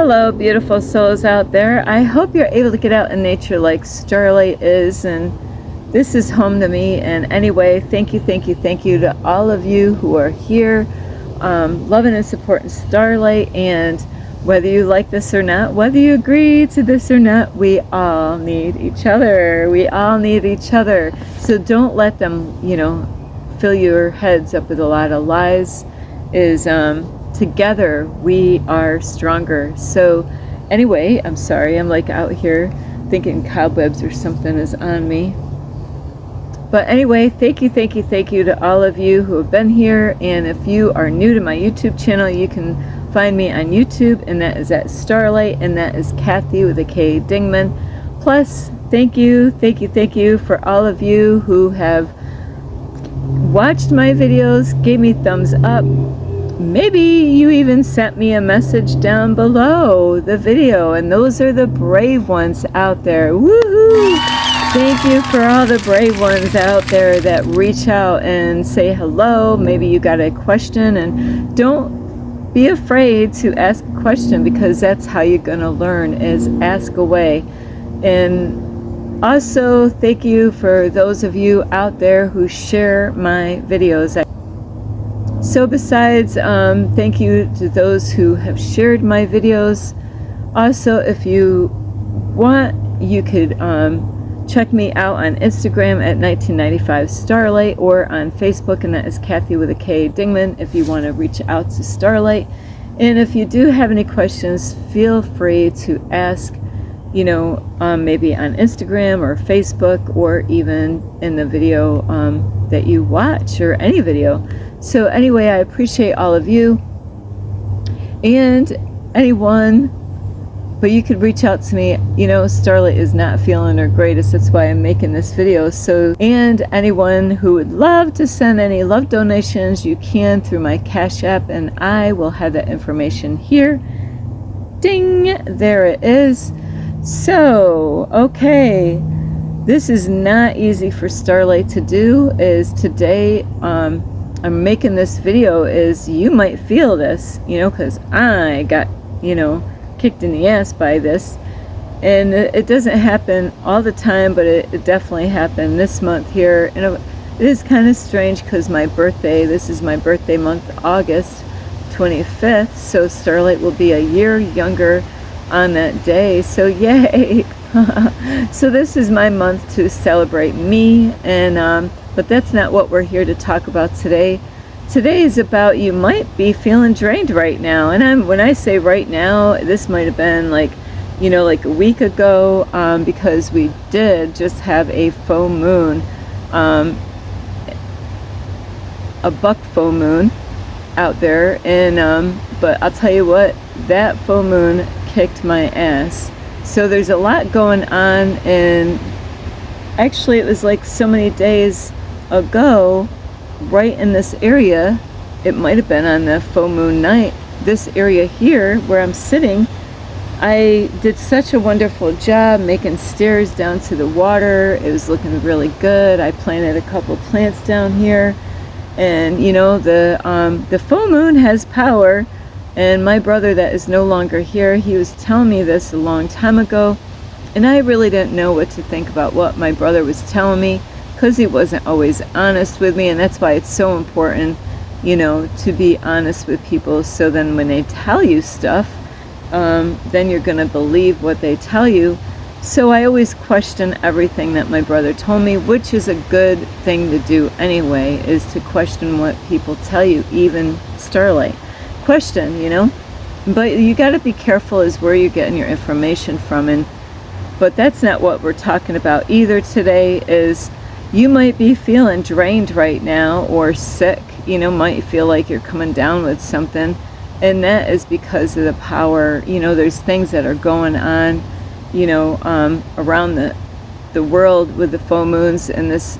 Hello, beautiful souls out there. I hope you're able to get out in nature like Starlight is, and this is home to me. And anyway, thank you to all of you who are here, loving and supporting Starlight. And whether you like this or not, whether you agree to this or not, we all need each other. We all need each other. So don't let them, fill your heads up with a lot of lies. Together we are stronger. So anyway, I'm sorry, I'm like out here thinking cobwebs or something is on me. But anyway, thank you to all of you who have been here. And if you are new to my YouTube channel, you can find me on YouTube, and that is at Starlight, and that is Kathy with a K Dingman. Plus, thank you for all of you who have watched my videos, gave me thumbs up. Maybe you even sent me a message down below the video, and those are the brave ones out there. Woohoo! Thank you for all the brave ones out there that reach out and say hello. Maybe you got a question, and don't be afraid to ask a question, because that's how you're going to learn, is ask away. And also, thank you for those of you out there who share my videos. So besides, thank you to those who have shared my videos. Also, if you want, you could check me out on Instagram at 1995 Starlight, or on Facebook, and that is Kathy with a K Dingman, if you want to reach out to Starlight. And if you do have any questions, feel free to ask, maybe on Instagram or Facebook, or even in the video that you watch, or any video. So anyway, I appreciate all of you and anyone, but you could reach out to me. Starlight is not feeling her greatest, that's why I'm making this video. So, and anyone who would love to send any love donations, you can through my Cash App, and I will have that information here. Ding, there it is. So, okay, this is not easy for Starlight to do. Is today, I'm making this video, is you might feel this, because I got, kicked in the ass by this. And it doesn't happen all the time, but it definitely happened this month here. And it is kind of strange, because this is my birthday month, August 25th. So Starlight will be a year younger on that day. So yay. So this is my month to celebrate me. And but that's not what we're here to talk about today. Today is about, you might be feeling drained right now. And when I say right now, this might have been like a week ago, because we did just have a full moon, a buck full moon out there. And but I'll tell you what, that full moon kicked my ass. So there's a lot going on, and actually it was like so many days ago, right in this area, it might have been on the full moon night, this area here where I'm sitting, I did such a wonderful job making stairs down to the water. It was looking really good. I planted a couple plants down here, and the full moon has power. And my brother that is no longer here, he was telling me this a long time ago, and I really didn't know what to think about what my brother was telling me, because he wasn't always honest with me. And that's why it's so important, to be honest with people, so then when they tell you stuff, then you're going to believe what they tell you. So I always question everything that my brother told me, which is a good thing to do anyway, is to question what people tell you, even Starlight. Question, but you got to be careful as where you're getting your information from. But that's not what we're talking about either today. Is you might be feeling drained right now, or sick, might feel like you're coming down with something, and that is because of the power. There's things that are going on, around the world with the full moons, and this,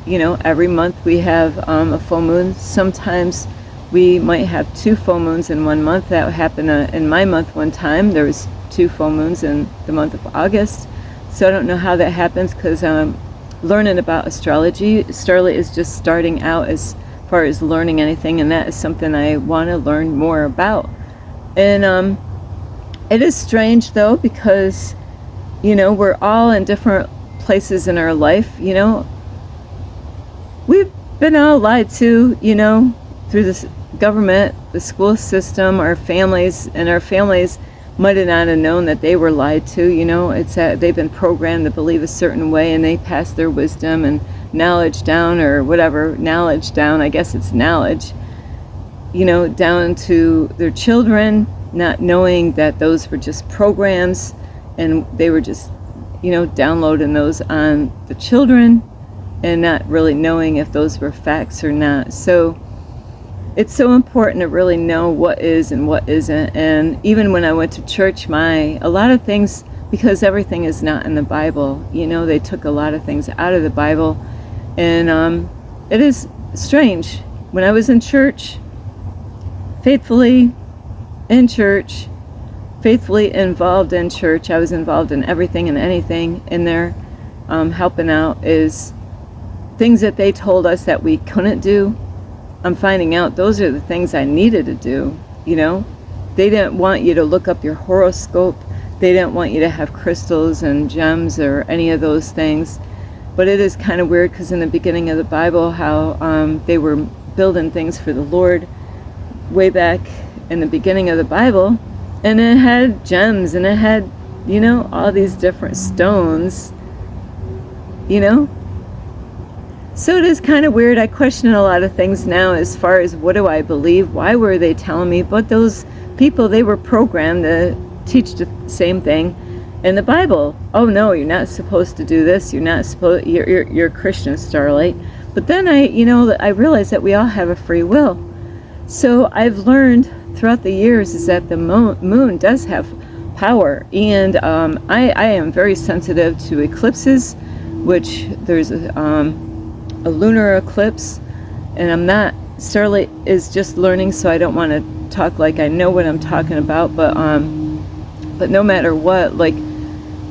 every month we have a full moon. Sometimes we might have two full moons in one month. That happened in my month one time. There was two full moons in the month of August. So I don't know how that happens, because I'm learning about astrology. Starlight is just starting out as far as learning anything, and that is something I want to learn more about. And It is strange though, because, we're all in different places in our life. We've been all lied to, through this government, the school system, our families, and our families might have not have known that they were lied to. It's that they've been programmed to believe a certain way, and they pass their wisdom and knowledge down, or whatever, knowledge down, I guess it's knowledge, down to their children, not knowing that those were just programs, and they were just, downloading those on the children, and not really knowing if those were facts or not. So it's so important to really know what is and what isn't. And even when I went to church, a lot of things, because everything is not in the Bible, they took a lot of things out of the Bible. And it is strange. When I was in church, faithfully in church, faithfully involved in church, I was involved in everything and anything in there, helping out, is things that they told us that we couldn't do. I'm finding out those are the things I needed to do. They didn't want you to look up your horoscope. They didn't want you to have crystals and gems or any of those things. But it is kind of weird, because in the beginning of the Bible, how they were building things for the Lord way back in the beginning of the Bible, and it had gems, and it had, all these different stones, So it is kind of weird. I question a lot of things now as far as what do I believe? Why were they telling me? But those people, they were programmed to teach the same thing in the Bible. Oh no, you're not supposed to do this. You're not supposed. You're a Christian, Starlight. But then I realized that we all have a free will. So I've learned throughout the years is that the moon does have power, and I am very sensitive to eclipses, which there's a lunar eclipse, and I'm not. Starlight is just learning, so I don't want to talk like I know what I'm talking about. But no matter what, like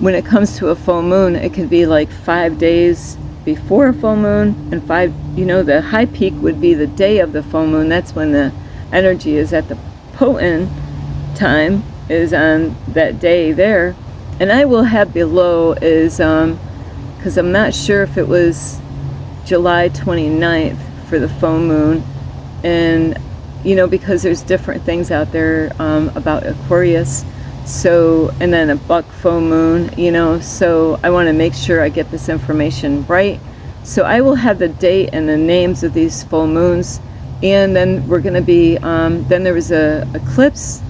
when it comes to a full moon, it could be like 5 days before a full moon, and the high peak would be the day of the full moon. That's when the energy is at the potent time, is on that day there. And I will have below is because I'm not sure if it was July 29th for the full moon, and because there's different things out there about Aquarius. So, and then a buck full moon, so I want to make sure I get this information right. So I will have the date and the names of these full moons, and then we're going to be, then there was a eclipse,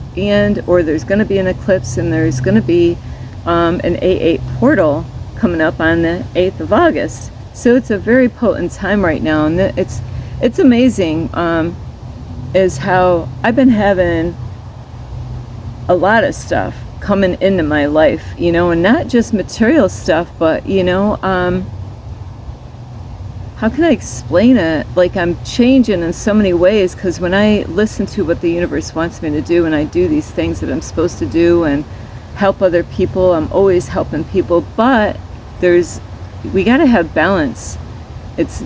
or there's going to be an eclipse, and there's going to be an A8 portal coming up on the 8th of August. So it's a very potent time right now, and it's amazing is how I've been having a lot of stuff coming into my life, and not just material stuff, but how can I explain it? Like, I'm changing in so many ways, because when I listen to what the universe wants me to do, and I do these things that I'm supposed to do and help other people, I'm always helping people, but we got to have balance. It's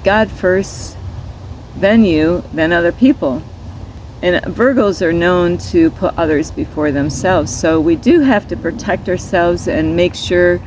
God first, then you, then other people. And Virgos are known to put others before themselves. So we do have to protect ourselves and make sure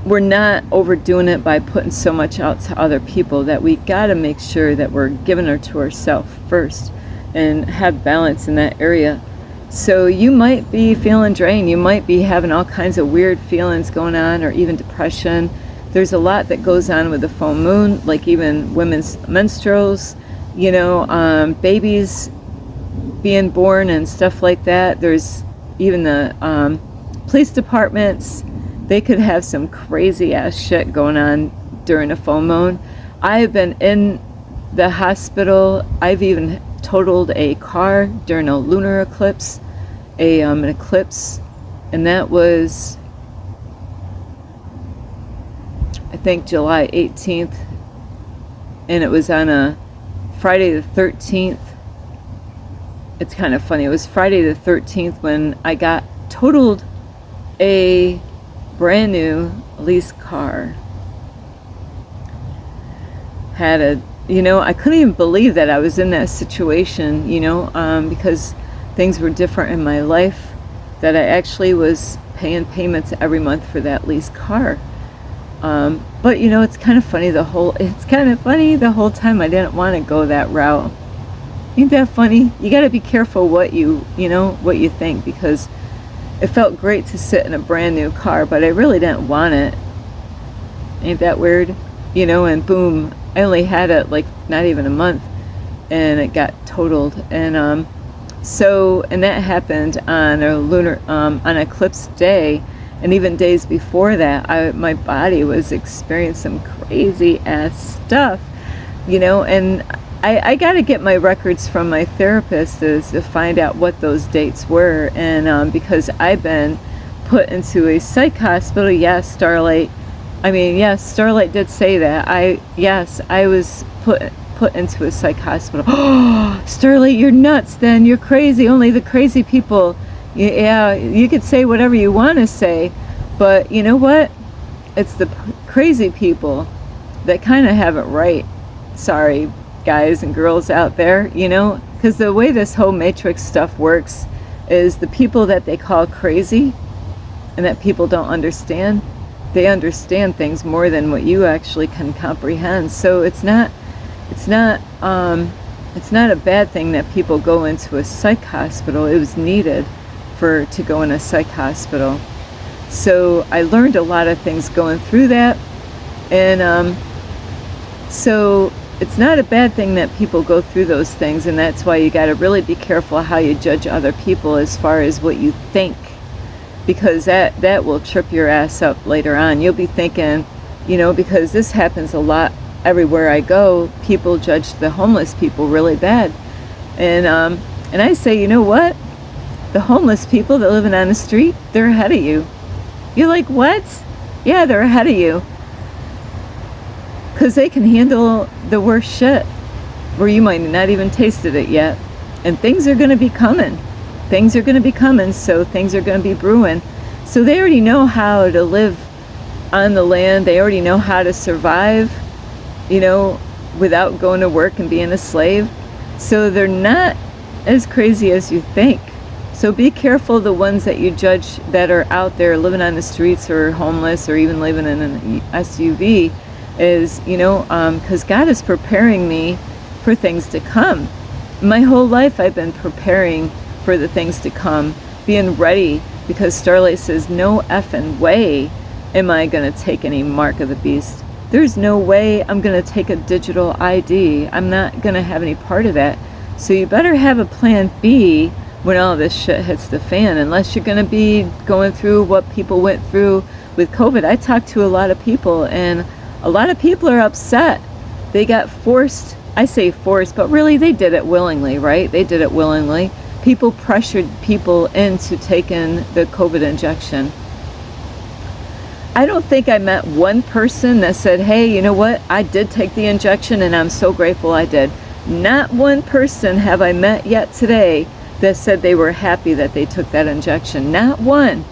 we're not overdoing it by putting so much out to other people, that we got to make sure that we're giving her to ourselves first and have balance in that area. So you might be feeling drained. You might be having all kinds of weird feelings going on, or even depression. There's a lot that goes on with the full moon, like even women's menstruals, babies being born and stuff like that. There's even the police departments. They could have some crazy ass shit going on during a full moon. I've been in the hospital. I've even totaled a car during a lunar eclipse, an eclipse, and that was, I think, July 18th, and it was on a Friday the 13th. It's kind of funny. It was Friday the 13th when I got totaled a brand new lease car. Had I couldn't even believe that I was in that situation, because things were different in my life. that I actually was paying payments every month for that leased car. But you know, it's kind of funny the whole time I didn't want to go that route. Ain't that funny? You got to be careful what you think, because it felt great to sit in a brand new car, but I really didn't want it. Ain't that weird? You know, and boom, I only had it like not even a month, and it got totaled. And and that happened on a lunar on eclipse day, and even days before that, my body was experiencing some crazy ass stuff, you know. And I got to get my records from my therapist to find out what those dates were, and because I've been put into a psych hospital. Yes, Starlight. I mean, yes, Starlight did say that. I was put into a psych hospital. Oh, Starlight, you're nuts. Then you're crazy. Only the crazy people. Yeah, you could say whatever you want to say, but you know what? It's the crazy people that kind of have it right. Sorry, guys and girls out there, you know, because the way this whole matrix stuff works is the people that they call crazy and that people don't understand, they understand things more than what you actually can comprehend. So it's not a bad thing that people go into a psych hospital. It was needed to go in a psych hospital. So I learned a lot of things going through that, and so it's not a bad thing that people go through those things, and that's why you got to really be careful how you judge other people as far as what you think, because that will trip your ass up later on. You'll be thinking, you know, because this happens a lot everywhere I go, people judge the homeless people really bad, and I say, you know what? The homeless people that living on the street, they're ahead of you. You're like, what? Yeah, they're ahead of you. Because they can handle the worst shit where you might not even tasted it yet. And things are going to be coming. Things are going to be coming, so things are going to be brewing. So they already know how to live on the land. They already know how to survive, you know, without going to work and being a slave. So they're not as crazy as you think. So be careful the ones that you judge that are out there living on the streets or homeless or even living in an SUV, is, you know, because God is preparing me for things to come. My whole life I've been preparing for the things to come, being ready, because Starlight says no effing way am I going to take any mark of the beast. There's no way I'm going to take a digital ID. I'm not going to have any part of that. So you better have a plan B when all this shit hits the fan, unless you're going to be going through what people went through with COVID. I talked to a lot of people, and a lot of people are upset. They got forced. I say forced, but really they did it willingly, right? They did it willingly. People pressured people into taking the COVID injection. I don't think I met one person that said, hey, you know what? I did take the injection and I'm so grateful I did. Not one person have I met yet today that said they were happy that they took that injection. Not one.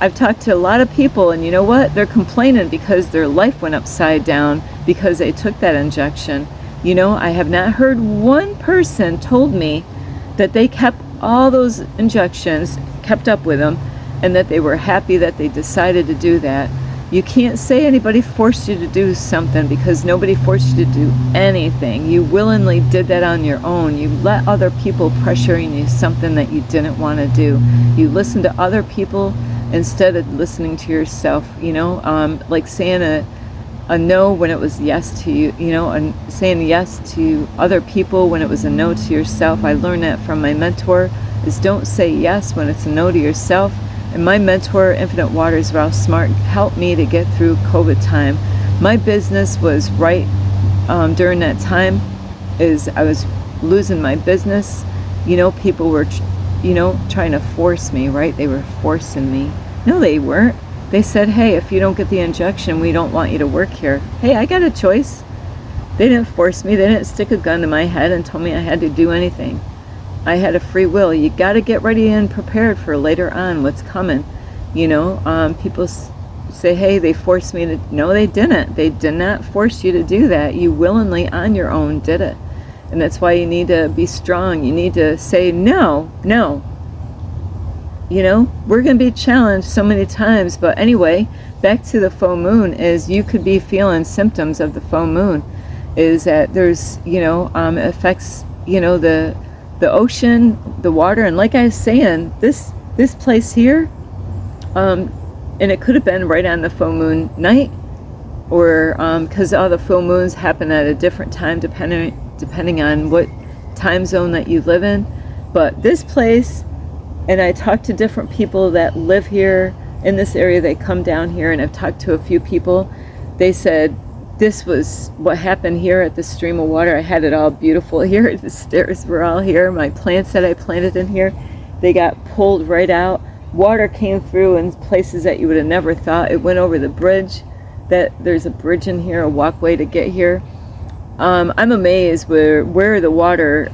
I've talked to a lot of people, and you know what? They're complaining because their life went upside down because they took that injection. You know, I have not heard one person told me that they kept all those injections, kept up with them, and that they were happy that they decided to do that. You can't say anybody forced you to do something, because nobody forced you to do anything. You willingly did that on your own. You let other people pressuring you something that you didn't want to do. You listened to other people instead of listening to yourself, you know, like saying a no when it was yes to you, you know, and saying yes to other people when it was a no to yourself. I learned that from my mentor, is don't say yes when it's a no to yourself. And my mentor, Infinite Waters, Ralph Smart, helped me to get through COVID time. My business was right during that time, is I was losing my business. You know, people were, you know, trying to force me, right? They were forcing me. No, they weren't. They said, hey, if you don't get the injection, we don't want you to work here. Hey, I got a choice. They didn't force me. They didn't stick a gun to my head and tell me I had to do anything. I had a free will. You got to get ready and prepared for later on what's coming. You know, people say, hey, they forced me to. No, they didn't. They did not force you to do that. You willingly on your own did it. And that's why you need to be strong. You need to say, no, no. you know, we're going to be challenged so many times. But anyway, back to the full moon, is you could be feeling symptoms of the full moon, is that there's, you know, it affects, you know, the ocean, the water. And like I was saying, this place here, and it could have been right on the full moon night, or because all the full moons happen at a different time depending on what time zone that you live in. But this place, and I talked to different people that live here in this area. They come down here, and I've talked to a few people. They said this was what happened here at the stream of water. I had it all beautiful here. The stairs were all here. My plants that I planted in here, they got pulled right out. Water came through in places that you would have never thought. It went over the bridge. That there's a bridge in here, a walkway to get here. I'm amazed where the water,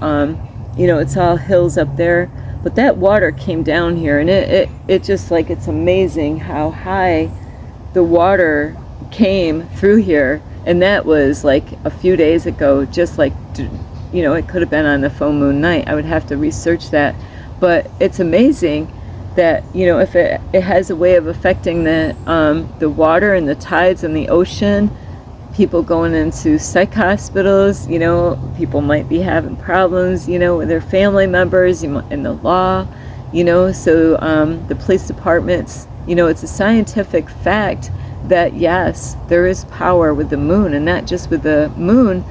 you know, it's all hills up there, but that water came down here, and it just, like, it's amazing how high the water came through here. And that was like a few days ago, just like, you know, it could have been on the full moon night. I would have to research that, but it's amazing that, you know, if it has a way of affecting the water and the tides and the ocean. People going into psych hospitals, you know, people might be having problems, you know, with their family members, in the law, you know. So the police departments, you know, it's a scientific fact that yes, there is power with the moon, and not just with the moon,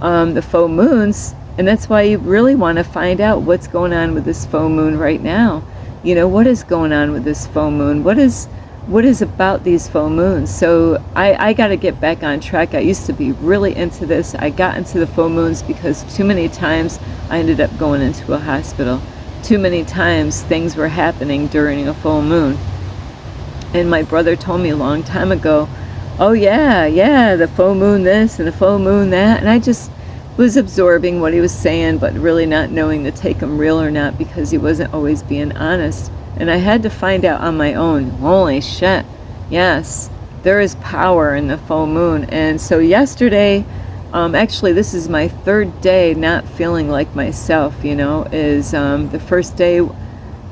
the full moons. And that's why you really want to find out what's going on with this full moon right now. You know, what is going on with this full moon? What is about these full moons? So I got to get back on track. I used to be really into this. I got into the full moons because too many times I ended up going into a hospital. Too many times things were happening during a full moon. And my brother told me a long time ago, oh yeah, the full moon this and the full moon that. And I just was absorbing what he was saying, but really not knowing to take him real or not, because he wasn't always being honest. And I had to find out on my own. Holy shit. Yes, there is power in the full moon. And so yesterday, actually this is my third day not feeling like myself, you know, is the first day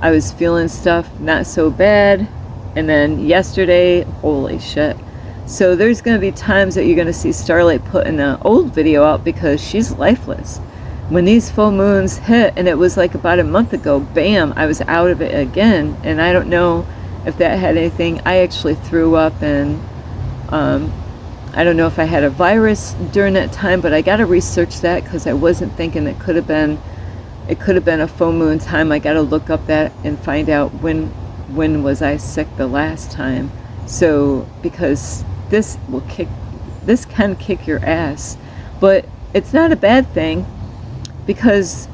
I was feeling stuff not so bad. And then yesterday, holy shit. So there's going to be times that you're going to see Starlight putting an old video out because she's lifeless. When these full moons hit, and it was like about a month ago, bam, I was out of it again. And I don't know if that had anything. I actually threw up, and I don't know if I had a virus during that time, but I got to research that because I wasn't thinking it could have been a full moon time. I got to look up that and find out when was I sick the last time. So because this can kick your ass, but it's not a bad thing. Because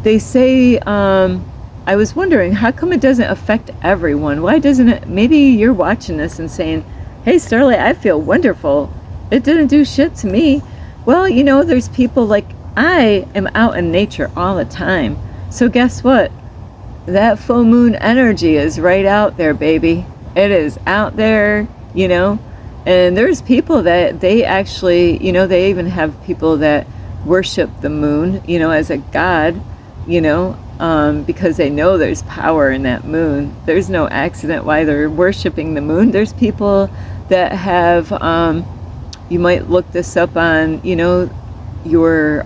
they say, I was wondering, how come it doesn't affect everyone? Why doesn't it? Maybe you're watching this and saying, hey, Starlight, I feel wonderful. It didn't do shit to me. Well, you know, there's people like, I am out in nature all the time. So guess what? That full moon energy is right out there, baby. It is out there, you know. And there's people that they actually, you know, they even have people that worship the moon, you know, as a god, you know, because they know there's power in that moon. There's no accident why they're worshiping the moon. There's people that have, you might look this up on, you know, your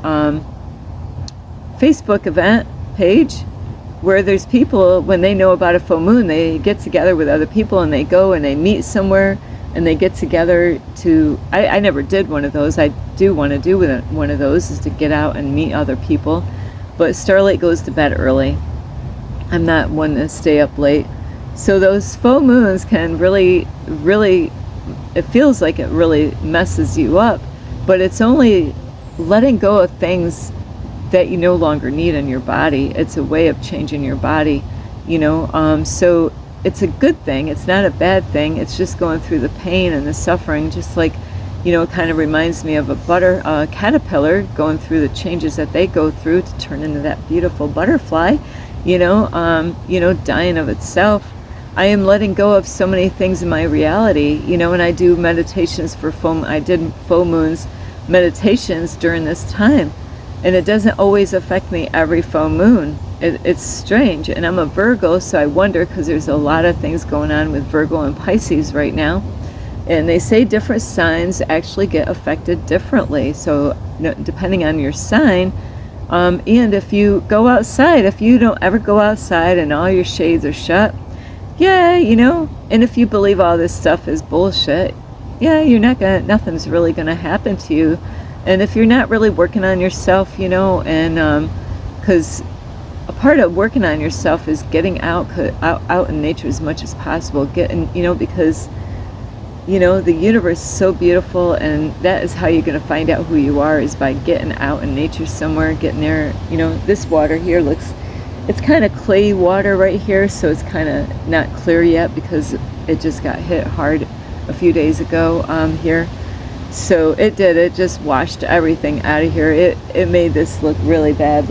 Facebook event page, where there's people, when they know about a full moon, they get together with other people and they go and they meet somewhere and they get together to, I never did one of those. I do want to do one of those, is to get out and meet other people. But Starlight goes to bed early. I'm not one to stay up late. So those full moons can really, it feels like it really messes you up. But it's only letting go of things that you no longer need in your body. It's a way of changing your body, you know. So it's a good thing. It's not a bad thing. It's just going through the pain and the suffering, just like, you know, it kind of reminds me of a caterpillar going through the changes that they go through to turn into that beautiful butterfly, you know, dying of itself. I am letting go of so many things in my reality, you know, and I do meditations I did full moons meditations during this time. And it doesn't always affect me every full moon. it's strange. And I'm a Virgo, so I wonder, because there's a lot of things going on with Virgo and Pisces right now. And they say different signs actually get affected differently. So depending on your sign, and if you go outside, if you don't ever go outside and all your shades are shut, yeah, and if you believe all this stuff is bullshit, yeah, nothing's really gonna happen to you. And if you're not really working on yourself, and because a part of working on yourself is getting out in nature as much as possible, because the universe is so beautiful, and that is how you're going to find out who you are, is by getting out in nature somewhere, getting there. This water here it's kind of clayey water right here, so it's kind of not clear yet because it just got hit hard a few days ago here. So it just washed everything out of here. It made this look really bad.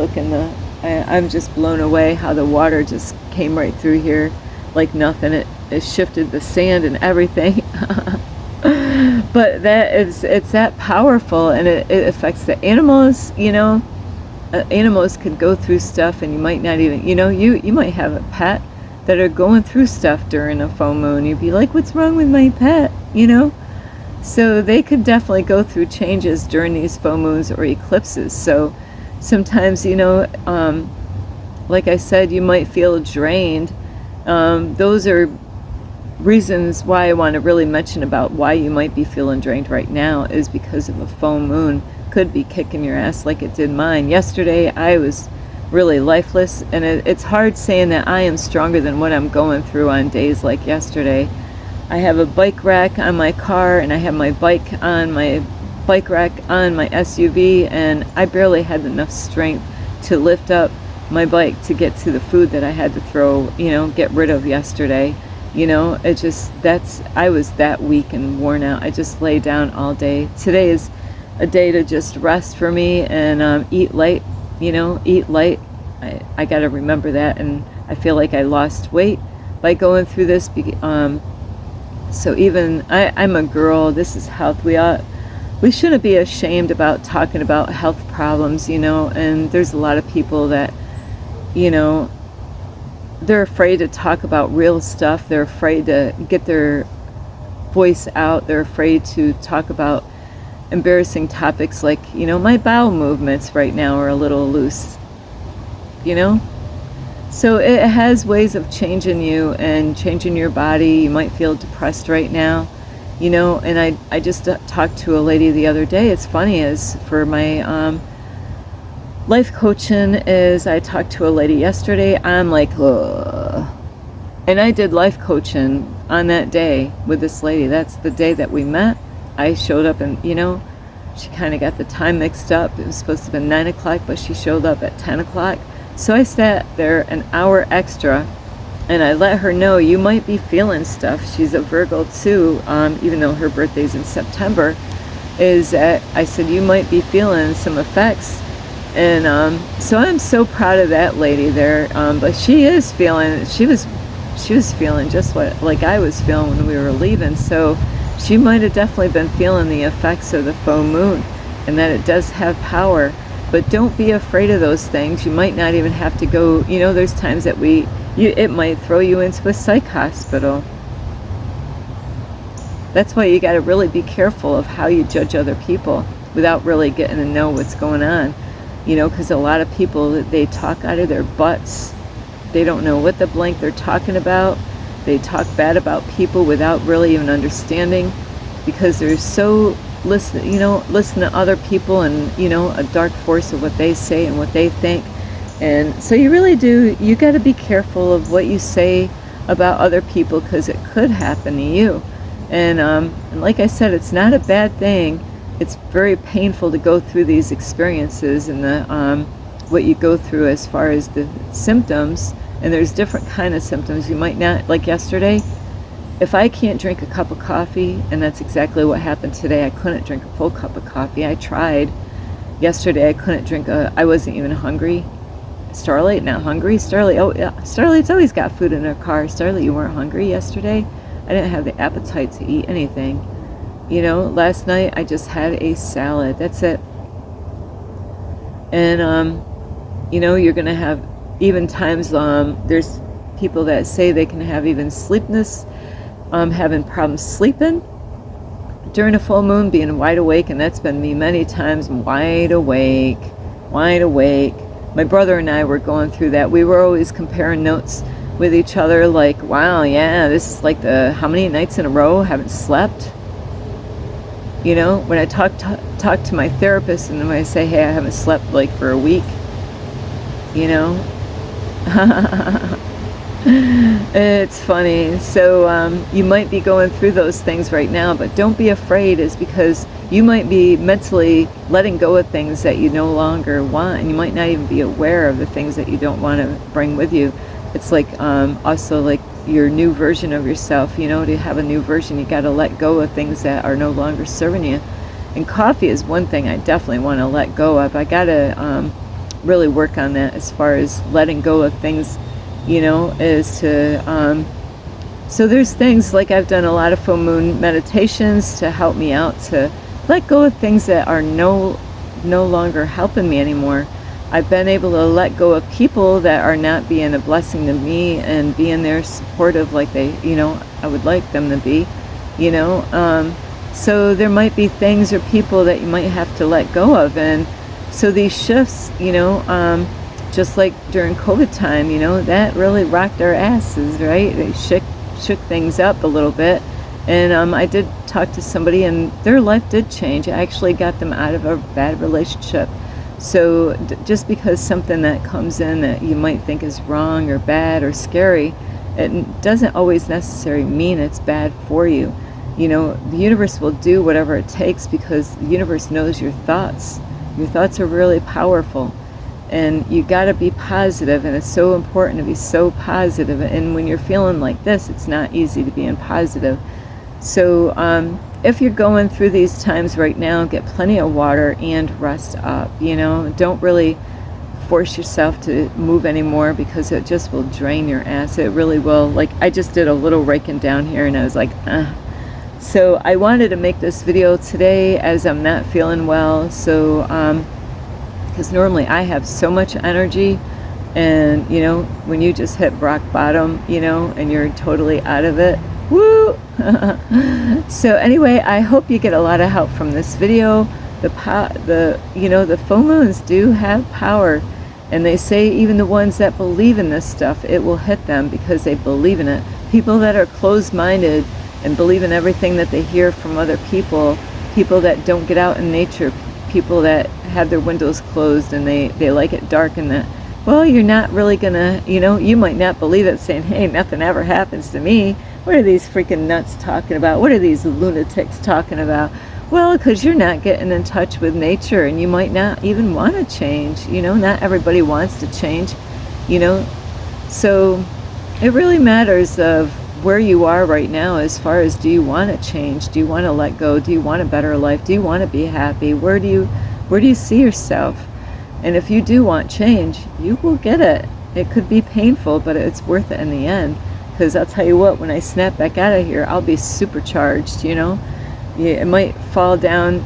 I'm just blown away how the water just came right through here like nothing. It shifted the sand and everything. But it's that powerful, and it affects the animals. Animals could go through stuff, and you might not even, you might have a pet that are going through stuff during a full moon. You'd be like, what's wrong with my pet? So they could definitely go through changes during these full moons or eclipses. So sometimes, like I said, you might feel drained. Those are reasons why I want to really mention about why you might be feeling drained right now, is because of a full moon could be kicking your ass like it did mine. Yesterday I was really lifeless, and it's hard saying that I am stronger than what I'm going through on days like yesterday. I have a bike rack on my car, and I have my bike rack on my SUV, and I barely had enough strength to lift up my bike to get to the food that I had to throw, get rid of yesterday. I was that weak and worn out. I just lay down all day. Today is a day to just rest for me and eat light, eat light. I got to remember that, and I feel like I lost weight by going through this. So even I'm a girl. This is health. We shouldn't be ashamed about talking about health problems, and there's a lot of people that, they're afraid to talk about real stuff. They're afraid to get their voice out. They're afraid to talk about embarrassing topics like, my bowel movements right now are a little loose, So it has ways of changing you and changing your body. You might feel depressed right now, and I just talked to a lady the other day. It's funny, as for my life coaching, is I talked to a lady yesterday. I'm like, ugh. And I did life coaching on that day with this lady. That's the day that we met. I showed up, and she kind of got the time mixed up. It was supposed to have been 9 o'clock, but she showed up at 10 o'clock. So I sat there an hour extra, and I let her know, you might be feeling stuff. She's a Virgo too, even though her birthday's in September. I said, you might be feeling some effects. And so I'm so proud of that lady there. But she was feeling just like I was feeling when we were leaving. So she might have definitely been feeling the effects of the full moon, and that it does have power. But don't be afraid of those things. You might not even have to go, there's times that it might throw you into a psych hospital. That's why you got to really be careful of how you judge other people without really getting to know what's going on. Because a lot of people, they talk out of their butts. They don't know what the blank they're talking about. They talk bad about people without really even understanding, because they're so listen to other people and, a dark force of what they say and what they think. And so you got to be careful of what you say about other people, because it could happen to you. And like I said, it's not a bad thing. It's very painful to go through these experiences and what you go through as far as the symptoms. And there's different kind of symptoms. You might not, like yesterday, if I can't drink a cup of coffee, and that's exactly what happened today. I couldn't drink a full cup of coffee. I tried. Yesterday I couldn't drink I wasn't even hungry. Starlight, not hungry. Starlight, oh yeah, Starlight's always got food in her car. Starlight, you weren't hungry yesterday? I didn't have the appetite to eat anything. Last night I just had a salad. That's it. And, you're going to have even times there's people that say they can have even sleepness, having problems sleeping during a full moon, being wide awake, and that's been me many times. Wide awake. My brother and I were going through that. We were always comparing notes with each other, like, wow, yeah, this is like the how many nights in a row haven't slept. You know, when I talk to my therapist, and when I say, hey, I haven't slept like for a week, you know. It's funny. So you might be going through those things right now, but don't be afraid, is because you might be mentally letting go of things that you no longer want, and you might not even be aware of the things that you don't want to bring with you. It's like also like your new version of yourself. You know, to have a new version, you got to let go of things that are no longer serving you. And coffee is one thing I definitely want to let go of. I got to really work on that as far as letting go of things, you know, is to so there's things like I've done a lot of full moon meditations to help me out to let go of things that are no longer helping me anymore. I've been able to let go of people that are not being a blessing to me and being there supportive like they, you know, I would like them to be, you know. So there might be things or people that you might have to let go of. And so these shifts, you know, just like during COVID time, you know, that really rocked our asses, right? They shook things up a little bit. And I did talk to somebody, and their life did change. I actually got them out of a bad relationship. So just because something that comes in that you might think is wrong or bad or scary, it doesn't always necessarily mean it's bad for you. You know, the universe will do whatever it takes, because the universe knows your thoughts. Your thoughts are really powerful, and you got to be positive, and it's so important to be so positive. And when you're feeling like this, it's not easy to be in positive. So if you're going through these times right now, get plenty of water and rest up. You know, don't really force yourself to move anymore, because it just will drain your ass. It really will. Like, I just did a little raking down here, and I was like, So I wanted to make this video today as I'm not feeling well. So because normally I have so much energy, and you know, when you just hit rock bottom, you know, and you're totally out of it, woo. So anyway, I hope you get a lot of help from this video. You know, the full moons do have power, and they say even the ones that believe in this stuff, it will hit them because they believe in it. People that are closed-minded and believe in everything that they hear from other people, people that don't get out in nature, people that have their windows closed and they like it dark, and that, well, you're not really gonna, you know, you might not believe it, saying, hey, nothing ever happens to me. What are these freaking nuts talking about? What are these lunatics talking about? Well, because you're not getting in touch with nature, and you might not even want to change. You know, not everybody wants to change, you know. So it really matters of where you are right now, as far as, do you want to change? Do you want to let go? Do you want a better life? Do you want to be happy? Where do you see yourself? And if you do want change, you will get it. It could be painful, but it's worth it in the end. Because I'll tell you what, when I snap back out of here, I'll be supercharged, you know. Yeah, it might fall down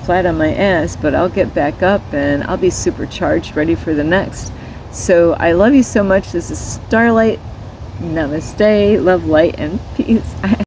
flat on my ass, but I'll get back up and I'll be supercharged, ready for the next. So I love you so much. This is Starlight. Namaste, love, light, and peace.